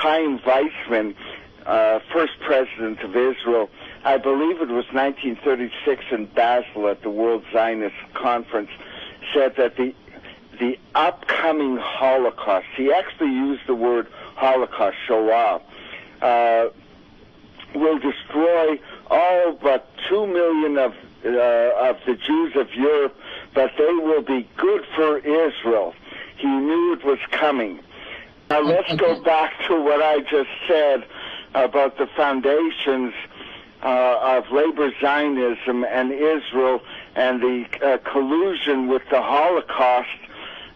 Chaim Weizmann, first president of Israel, I believe it was 1936 in Basel at the World Zionist Conference, said that the upcoming Holocaust, he actually used the word Holocaust, Shoah, will destroy all but 2 million of the Jews of Europe, but they will be good for Israel. He knew it was coming. Now let's go back to what I just said about the foundations of labor Zionism and Israel and the collusion with the Holocaust.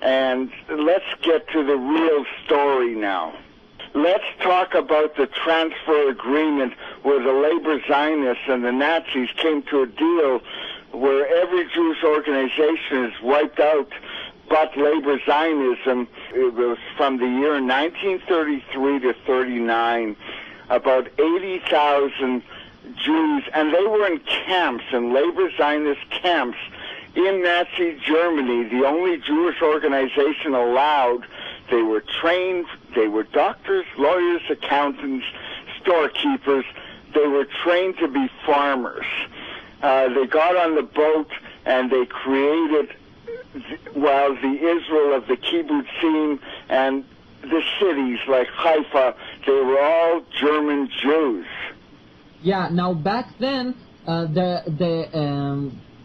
And let's get to the real story now. Let's talk about the transfer agreement where the labor Zionists and the Nazis came to a deal where every Jewish organization is wiped out but labor Zionism. It was from the year 1933 to 39, about 80,000 Jews, and they were in camps, in labor Zionist camps in Nazi Germany, the only Jewish organization allowed. They were trained, they were doctors, lawyers, accountants, storekeepers. They were trained to be farmers. They got on the boat and they created, well, the Israel of the kibbutzim and the cities like Haifa. They were all German Jews. Yeah, now back then,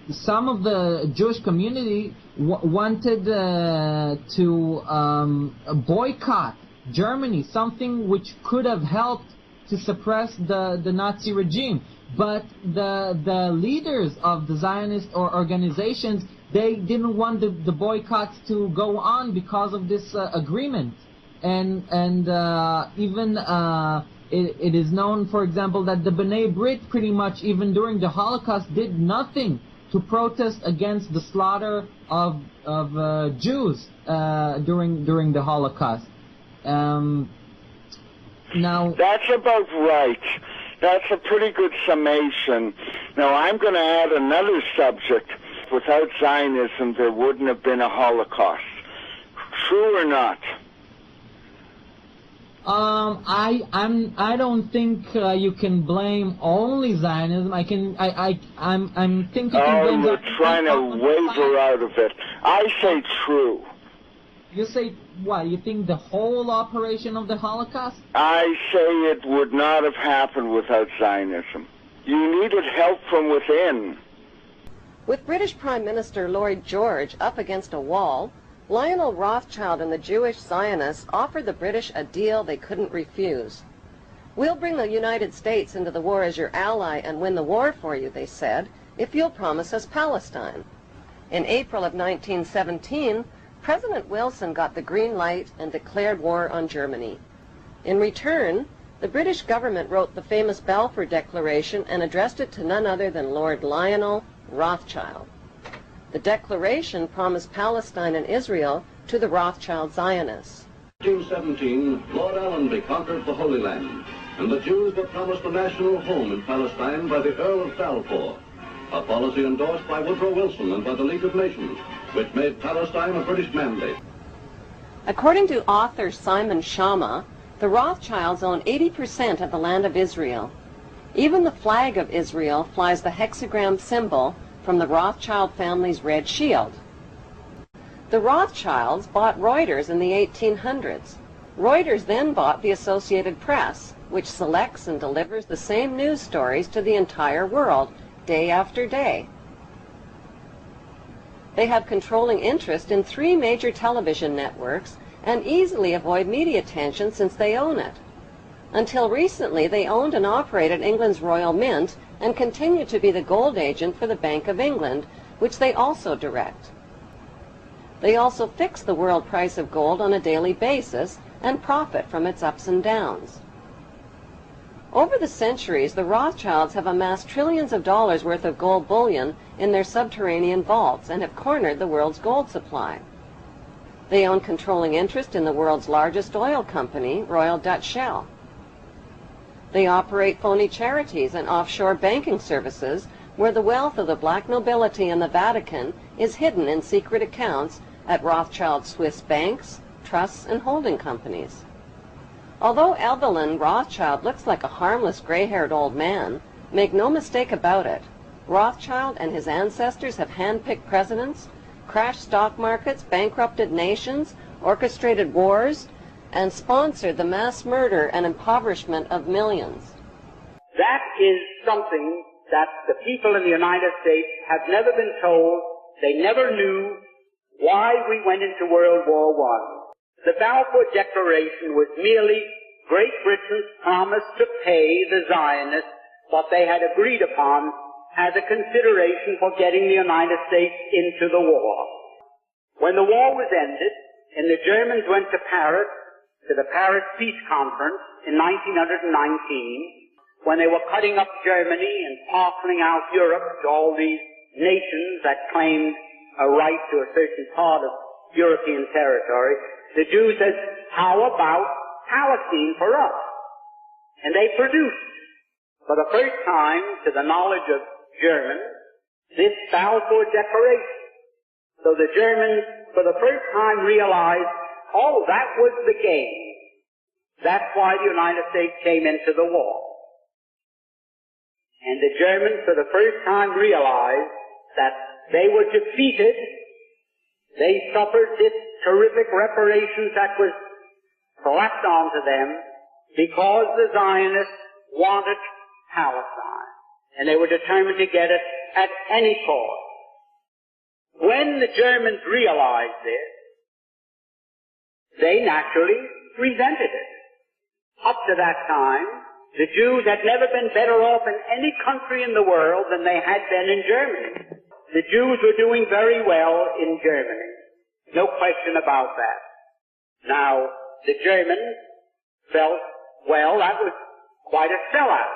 some of the Jewish community wanted to boycott Germany, something which could have helped to suppress the Nazi regime. But the leaders of the Zionist organizations, they didn't want the boycotts to go on because of this agreement. And even it is known, for example, that the B'nai Brit pretty much, even during the Holocaust, did nothing to protest against the slaughter of Jews during the Holocaust. Now that's about right. That's a pretty good summation. Now I'm going to add another subject. Without Zionism, there wouldn't have been a Holocaust. True or not? I don't think you can blame only Zionism. I'm thinking you can blame. Oh, you're trying to waver out of it. I say true. You say what? You think the whole operation of the Holocaust? I say it would not have happened without Zionism. You needed help from within. With British Prime Minister Lloyd George up against a wall, Lionel Rothschild and the Jewish Zionists offered the British a deal they couldn't refuse. "We'll bring the United States into the war as your ally and win the war for you," they said, "if you'll promise us Palestine." In April of 1917, President Wilson got the green light and declared war on Germany. In return, the British government wrote the famous Balfour Declaration and addressed it to none other than Lord Lionel Rothschild. The declaration promised Palestine and Israel to the Rothschild Zionists. In 1817, Lord Allenby conquered the Holy Land, and the Jews were promised a national home in Palestine by the Earl of Balfour, a policy endorsed by Woodrow Wilson and by the League of Nations, which made Palestine a British mandate. According to author Simon Schama, the Rothschilds own 80% of the land of Israel. Even the flag of Israel flies the hexagram symbol from the Rothschild family's red shield. The Rothschilds bought Reuters in the 1800s. Reuters then bought the Associated Press, which selects and delivers the same news stories to the entire world, day after day. They have controlling interest in 3 major television networks and easily avoid media attention since they own it. Until recently, they owned and operated England's Royal Mint and continue to be the gold agent for the Bank of England, which they also direct. They also fix the world price of gold on a daily basis and profit from its ups and downs. Over the centuries, the Rothschilds have amassed trillions of dollars worth of gold bullion in their subterranean vaults and have cornered the world's gold supply. They own controlling interest in the world's largest oil company, Royal Dutch Shell. They operate phony charities and offshore banking services where the wealth of the black nobility and the Vatican is hidden in secret accounts at Rothschild Swiss banks, trusts, and holding companies. Although Evelyn Rothschild looks like a harmless gray-haired old man, make no mistake about it, Rothschild and his ancestors have handpicked presidents, crashed stock markets, bankrupted nations, orchestrated wars, and sponsored the mass murder and impoverishment of millions. That is something that the people in the United States have never been told. They never knew why we went into World War I. The Balfour Declaration was merely Great Britain's promise to pay the Zionists what they had agreed upon as a consideration for getting the United States into the war. When the war was ended and the Germans went to Paris, to the Paris Peace Conference in 1919, when they were cutting up Germany and parceling out Europe to all these nations that claimed a right to a certain part of European territory, the Jews said, how about Palestine for us? And they produced, for the first time, to the knowledge of Germans, this Balfour Declaration. So the Germans, for the first time, realized, oh, that was the game. That's why the United States came into the war. And the Germans, for the first time, realized that they were defeated. They suffered this terrific reparations that was slapped onto them because the Zionists wanted Palestine. And they were determined to get it at any cost. When the Germans realized this, they naturally resented it. Up to that time, the Jews had never been better off in any country in the world than they had been in Germany. The Jews were doing very well in Germany. No question about that. Now, the Germans felt, well, that was quite a sellout.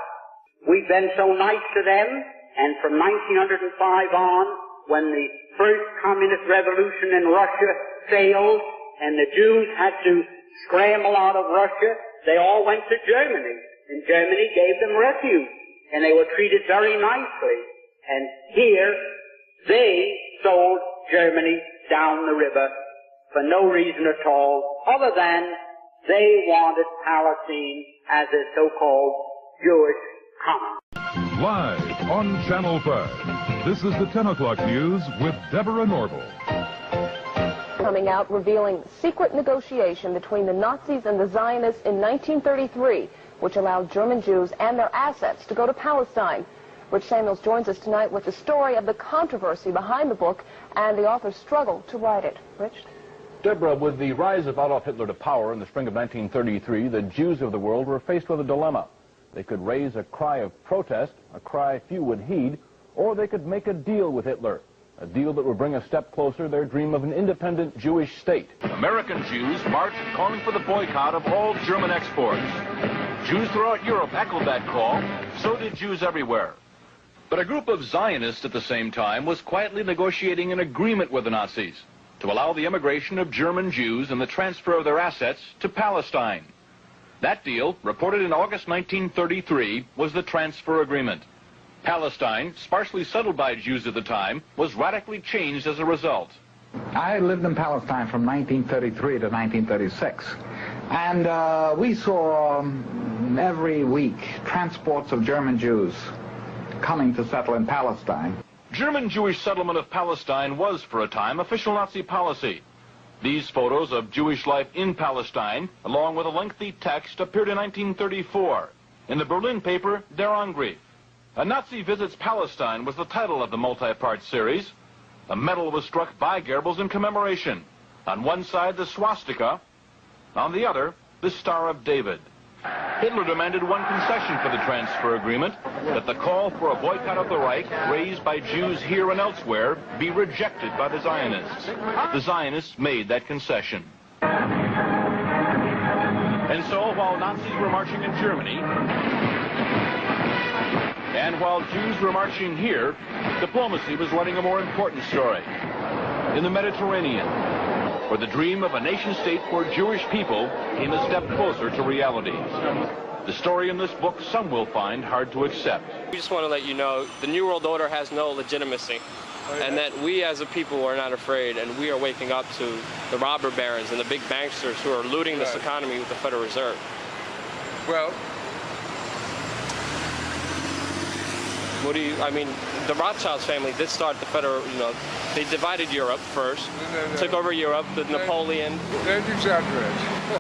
We've been so nice to them, and from 1905 on, when the first communist revolution in Russia failed, and the Jews had to scramble out of Russia, they all went to Germany, and Germany gave them refuge, and they were treated very nicely. And here, they sold Germany down the river for no reason at all, other than they wanted Palestine as a so-called Jewish common. Live on Channel 5, this is the 10 o'clock news with Deborah Norville. Coming out revealing secret negotiation between the Nazis and the Zionists in 1933, which allowed German Jews and their assets to go to Palestine. Rich Samuels joins us tonight with the story of the controversy behind the book and the author's struggle to write it. Rich? Deborah, with the rise of Adolf Hitler to power in the spring of 1933, the Jews of the world were faced with a dilemma. They could raise a cry of protest, a cry few would heed, or they could make a deal with Hitler. A deal that would bring a step closer their dream of an independent Jewish state. American Jews marched calling for the boycott of all German exports. Jews throughout Europe echoed that call. So did Jews everywhere. But a group of Zionists at the same time was quietly negotiating an agreement with the Nazis to allow the immigration of German Jews and the transfer of their assets to Palestine. That deal, reported in August 1933, was the transfer agreement. Palestine, sparsely settled by Jews at the time, was radically changed as a result. I lived in Palestine from 1933 to 1936, and we saw every week transports of German Jews coming to settle in Palestine. German Jewish settlement of Palestine was, for a time, official Nazi policy. These photos of Jewish life in Palestine, along with a lengthy text, appeared in 1934 in the Berlin paper Der Angriff. A Nazi Visits Palestine was the title of the multi-part series. A medal was struck by Goebbels in commemoration. On one side, the swastika. On the other, the Star of David. Hitler demanded one concession for the transfer agreement, that the call for a boycott of the Reich, raised by Jews here and elsewhere, be rejected by the Zionists. The Zionists made that concession. And so, while Nazis were marching in Germany, and while Jews were marching here, diplomacy was running a more important story. In the Mediterranean, where the dream of a nation-state for Jewish people came a step closer to reality. The story in this book some will find hard to accept. We just want to let you know the New World Order has no legitimacy, and that we as a people are not afraid, and we are waking up to the robber barons and the big banksters who are looting this economy with the Federal Reserve. Well, What do you, I mean, the Rothschilds family did start the federal, they divided Europe first, took over Europe, the Napoleon. Don't exaggerate.